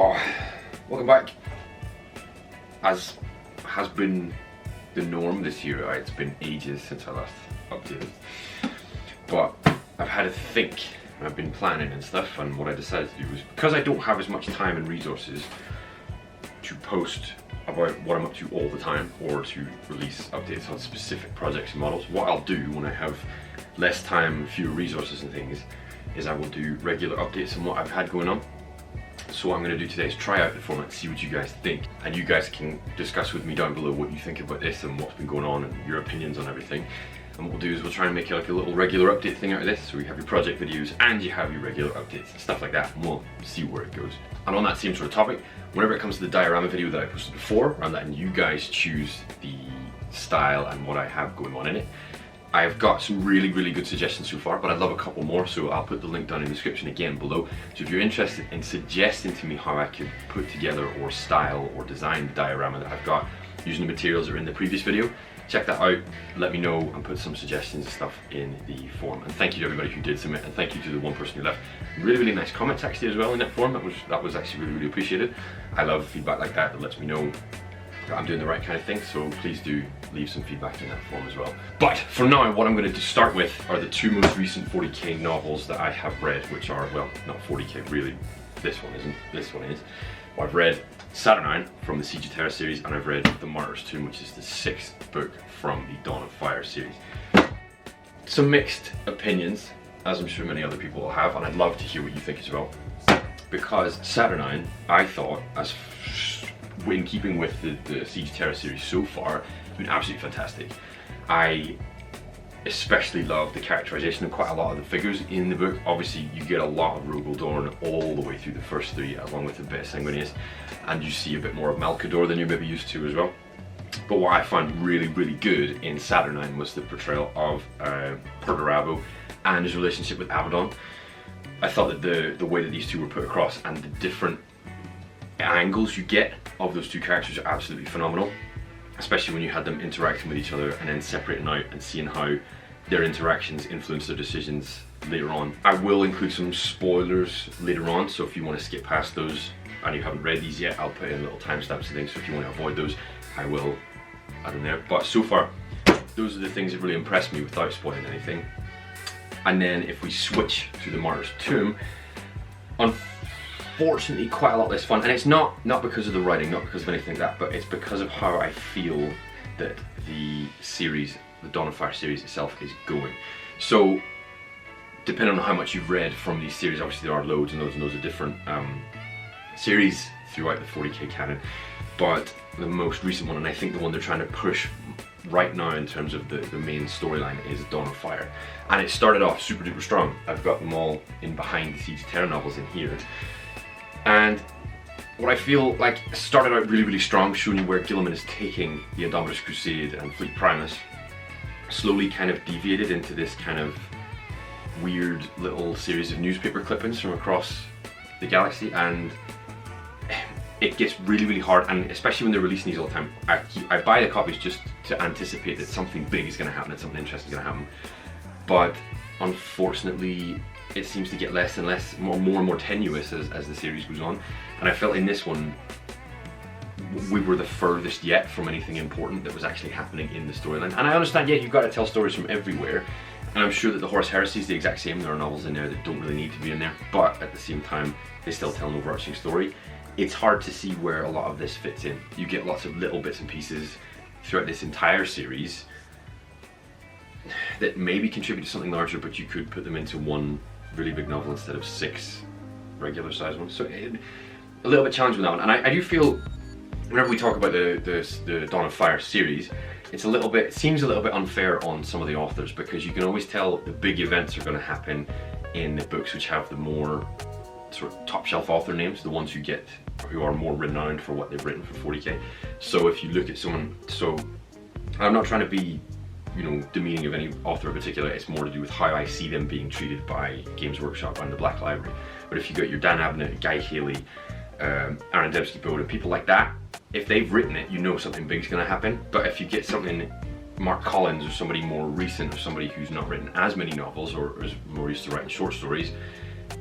Oh, welcome back. As has been the norm this year, it's been ages since I last updated. But I've had to think, and I've been planning and stuff, and what I decided to do was, because I don't have as much time and resources to post about what I'm up to all the time, or to release updates on specific projects and models, what I'll do when I have less time, fewer resources and things, is I will do regular updates on what I've had going on. So what I'm going to do today is try out the format, see what you guys think, and you guys can discuss with me down below what you think about this and what's been going on and your opinions on everything. And what we'll do is we'll try and make like a little regular update thing out of this, so we have your project videos and you have your regular updates and stuff like that, and we'll see where it goes. And on that same sort of topic, whenever it comes to the diorama video that I posted before, I'm letting you guys choose the style and what I have going on in it. I've got some really good suggestions so far, but I'd love a couple more, so I'll put the link down in the description again below. So if you're interested in suggesting to me how I could put together or style or design the diorama that I've got using the materials that are in the previous video, check that out, let me know, and put some suggestions and stuff in the forum. And thank you to everybody who did submit, and thank you to the one person who left really nice comments actually as well in that forum. That was actually really appreciated. I love feedback like that lets me know that I'm doing the right kind of thing, so please do leave some feedback in that form as well. But for now, what I'm going to start with are the two most recent 40k novels that I have read, which are, well, not 40k really, this one isn't, this one is. Well, I've read Saturnine from the Siege of Terra series, and I've read The Martyr's Tomb, which is the 6th book from the Dawn of Fire series. Some mixed opinions, as I'm sure many other people will have, and I'd love to hear what you think as well. Because Saturnine, I thought, as in keeping with the Siege of Terra series so far, it's been absolutely fantastic. I especially love the characterization of quite a lot of the figures in the book. Obviously you get a lot of Rogaldorn all the way through the first three, along with a bit of Sanguinius, and you see a bit more of Malcador than you're maybe used to as well. But what I found really good in Saturnine was the portrayal of Perdurabo and his relationship with Abaddon. I thought that the way that these two were put across and the different angles you get of those two characters are absolutely phenomenal, especially when you had them interacting with each other and then separating out and seeing how their interactions influence their decisions later on. I will include some spoilers later on, so if you want to skip past those and you haven't read these yet, I'll put in little timestamps and things, so if you want to avoid those, I will add them there. But so far, those are the things that really impressed me without spoiling anything. And then if we switch to the Martyr's Tomb, unfortunately quite a lot less fun, and it's not because of the writing, not because of anything like that, but it's because of how I feel that the series, the Dawn of Fire series itself, is going. So depending on how much you've read from these series, obviously there are loads and loads of different series throughout the 40k canon, but the most recent one, and I think the one they're trying to push right now in terms of the main storyline, is Dawn of Fire. And it started off super duper strong. I've got them all in behind the Siege of Terra novels in here. And what I feel like started out really strong, showing you where Guilliman is taking the Indomitus Crusade and Fleet Primus, slowly kind of deviated into this kind of weird little series of newspaper clippings from across the galaxy, and it gets really hard, and especially when they're releasing these all the time, I buy the copies just to anticipate that something big is going to happen, that something interesting is going to happen. But unfortunately, it seems to get less and less, more and more tenuous as the series goes on. And I felt in this one, we were the furthest yet from anything important that was actually happening in the storyline. And I understand, yeah, you've got to tell stories from everywhere, and I'm sure that the Horus Heresy is the exact same. There are novels in there that don't really need to be in there, but at the same time, they still tell an overarching story. It's hard to see where a lot of this fits in. You get lots of little bits and pieces throughout this entire series that maybe contribute to something larger, but you could put them into one really big novel instead of 6 regular sized ones. So a little bit challenging with that one. And I do feel, whenever we talk about the Dawn of Fire series, it seems a little bit unfair on some of the authors, because you can always tell the big events are going to happen in the books which have the more sort of top shelf author names, the ones who are more renowned for what they've written for 40k. So if you look at someone, so I'm not trying to be, you know, demeaning of any author in particular, it's more to do with how I see them being treated by Games Workshop and the Black Library. But if you got your Dan Abnett, Guy Haley, Aaron Dembski-Bode, and people like that, if they've written it, you know something big's going to happen. But if you get something, Mark Collins, or somebody more recent, or somebody who's not written as many novels, or is more used to writing short stories,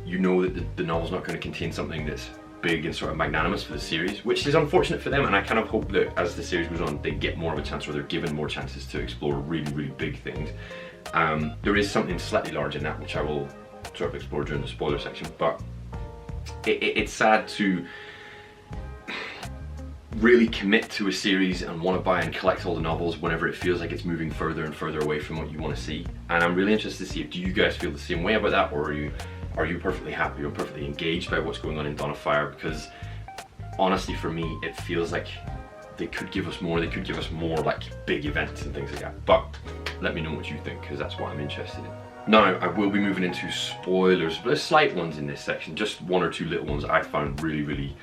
you know that the novel's not going to contain something that's big and sort of magnanimous for the series, which is unfortunate for them, and I kind of hope that as the series goes on they get more of a chance, or they're given more chances to explore really, really big things. There is something slightly large in that which I will sort of explore during the spoiler section, but it's sad to really commit to a series and want to buy and collect all the novels whenever it feels like it's moving further and further away from what you want to see. And I'm really interested to see, do you guys feel the same way about that, or are you perfectly happy or perfectly engaged by what's going on in Dawn of Fire? Because honestly, for me, it feels like they could give us more. They could give us more like big events and things like that. But let me know what you think, because that's what I'm interested in. Now, I will be moving into spoilers, but there's slight ones in this section, just one or two little ones I found really, really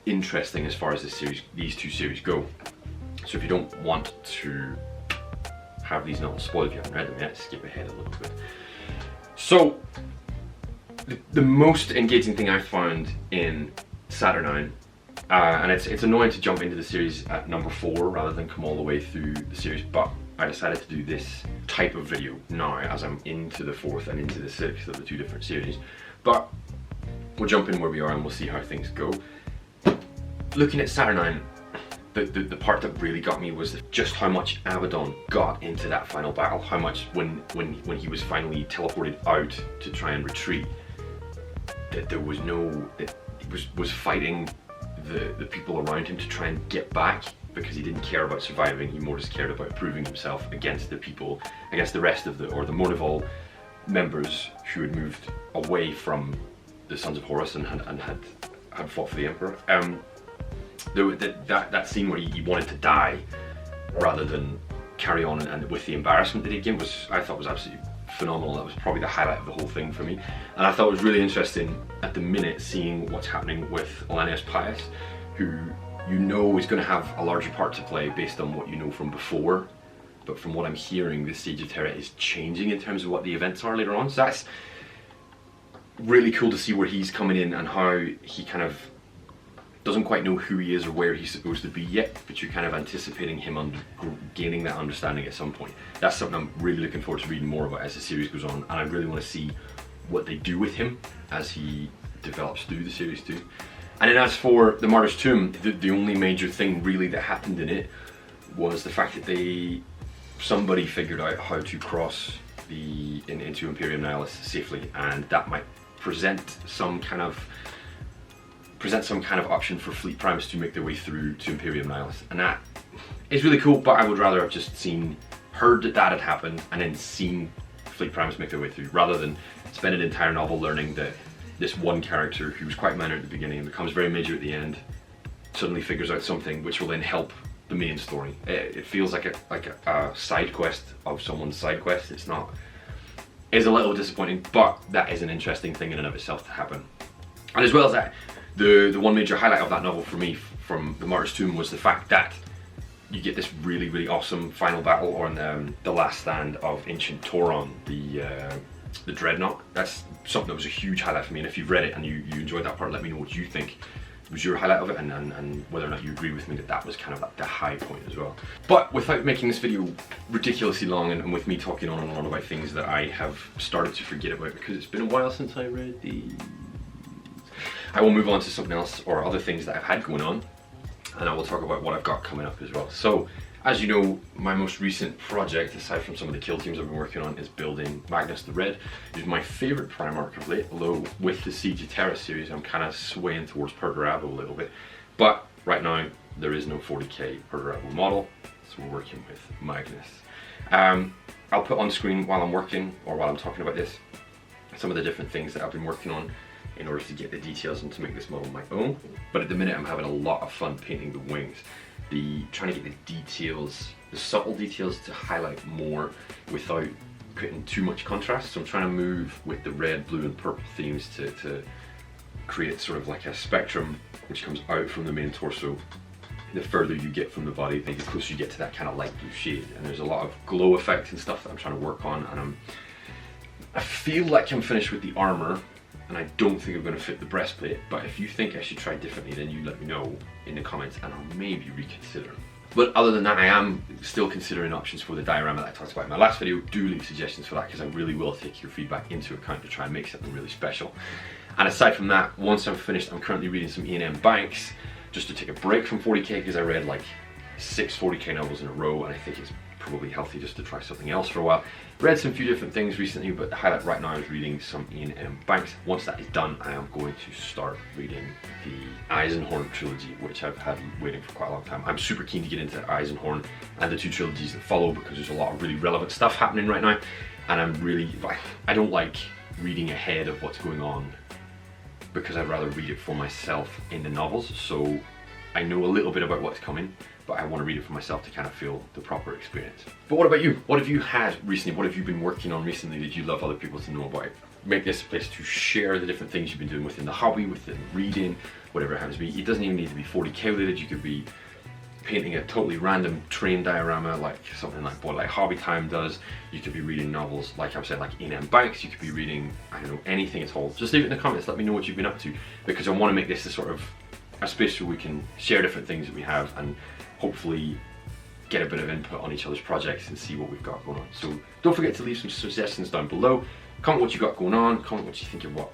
interesting as far as these two series go. So if you don't want to have these novels spoiled if you haven't read them yet, skip ahead a little bit. So the most engaging thing I found in Saturnine, and it's annoying to jump into the series at number 4 rather than come all the way through the series, but I decided to do this type of video now as I'm into the 4th and into the 6th of the 2 different series. But we'll jump in where we are and we'll see how things go. Looking at Saturnine, the part that really got me was just how much Abaddon got into that final battle. How much when he was finally teleported out to try and retreat, that there was no, that he was fighting the people around him to try and get back, because he didn't care about surviving. He more just cared about proving himself against the people, against the rest of the Mornival members who had moved away from the Sons of Horus and had fought for the Emperor. That scene where he wanted to die rather than carry on and with the embarrassment that he gave I thought was absolutely phenomenal. That was probably the highlight of the whole thing for me. And I thought it was really interesting at the minute seeing what's happening with Elanius Pius, who you know is going to have a larger part to play based on what you know from before. But from what I'm hearing, the Siege of Terra is changing in terms of what the events are later on. So that's really cool to see where he's coming in and how he kind of doesn't quite know who he is or where he's supposed to be yet, but you're kind of anticipating him gaining that understanding at some point. That's something I'm really looking forward to reading more about as the series goes on, and I really want to see what they do with him as he develops through the series too. And then as for the Martyr's Tomb, the only major thing really that happened in it was the fact that somebody figured out how to cross into Imperium Nihilus safely, and that might present some kind of option for Fleet Primes to make their way through to Imperium Nihilus, and that is really cool. But I would rather have just heard that had happened and then seen Fleet Primes make their way through, rather than spend an entire novel learning that this one character who was quite minor at the beginning and becomes very major at the end suddenly figures out something which will then help the main story. It feels like a side quest of someone's side quest. It's a little disappointing, but that is an interesting thing in and of itself to happen. And as well as that, the one major highlight of that novel for me from the Martyr's Tomb was the fact that you get this really, really awesome final battle on the last stand of Ancient Tauron, the Dreadnought. That's something that was a huge highlight for me, and if you've read it and you enjoyed that part, let me know what you think was your highlight of it, and whether or not you agree with me that was kind of like the high point as well. But without making this video ridiculously long and with me talking on and on about things that I have started to forget about because it's been a while since I read these, I will move on to something else or other things that I've had going on, and I will talk about what I've got coming up as well. So, as you know, my most recent project, aside from some of the kill teams I've been working on, is building Magnus the Red. It's my favourite primarch of late, although with the Siege of Terra series I'm kind of swaying towards Perturabo a little bit. But right now there is no 40k Perturabo model, so we're working with Magnus. I'll put on screen while I'm working, or while I'm talking about this, some of the different things that I've been working on in order to get the details and to make this model my own. But at the minute I'm having a lot of fun painting the wings. Trying to get the details, the subtle details to highlight more without putting too much contrast. So I'm trying to move with the red, blue and purple themes to create sort of like a spectrum which comes out from the main torso. The further you get from the body, the closer you get to that kind of light blue shade. And there's a lot of glow effects and stuff that I'm trying to work on, and I feel like I'm finished with the armor, and I don't think I'm going to fit the breastplate, but if you think I should try differently, then you let me know in the comments and I'll maybe reconsider. But other than that, I am still considering options for the diorama that I talked about in my last video. Do leave suggestions for that, because I really will take your feedback into account to try and make something really special. And aside from that, once I'm finished, I'm currently reading some E&M Banks just to take a break from 40k, because I read like 6 40k novels in a row, and I think it's probably healthy just to try something else for a while. Read some few different things recently, but the highlight right now is reading some E&M Banks. Once that is done, I am going to start reading the Eisenhorn trilogy, which I've had waiting for quite a long time. I'm super keen to get into Eisenhorn and the 2 trilogies that follow, because there's a lot of really relevant stuff happening right now, and I don't like reading ahead of what's going on, because I'd rather read it for myself in the novels. So I know a little bit about what's coming, but I want to read it for myself to kind of feel the proper experience. But what about you? What have you had recently? What have you been working on recently that you'd love other people to know about? Make this a place to share the different things you've been doing within the hobby, within reading, whatever it happens to be. It doesn't even need to be 40k related. You could be painting a totally random train diorama, like something like what like Hobby Time does. You could be reading novels, like I said, like E&M Banks. You could be reading, I don't know, anything at all. Just leave it in the comments. Let me know what you've been up to, because I want to make this a sort of a space where we can share different things that we have and hopefully get a bit of input on each other's projects and see what we've got going on. So don't forget to leave some suggestions down below. Comment what you got going on, comment what you think of what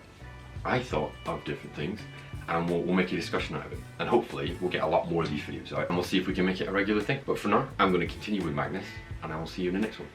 I thought of different things, and we'll make a discussion out of it. And hopefully we'll get a lot more of these videos out, and we'll see if we can make it a regular thing. But for now, I'm going to continue with Magnus, and I will see you in the next one.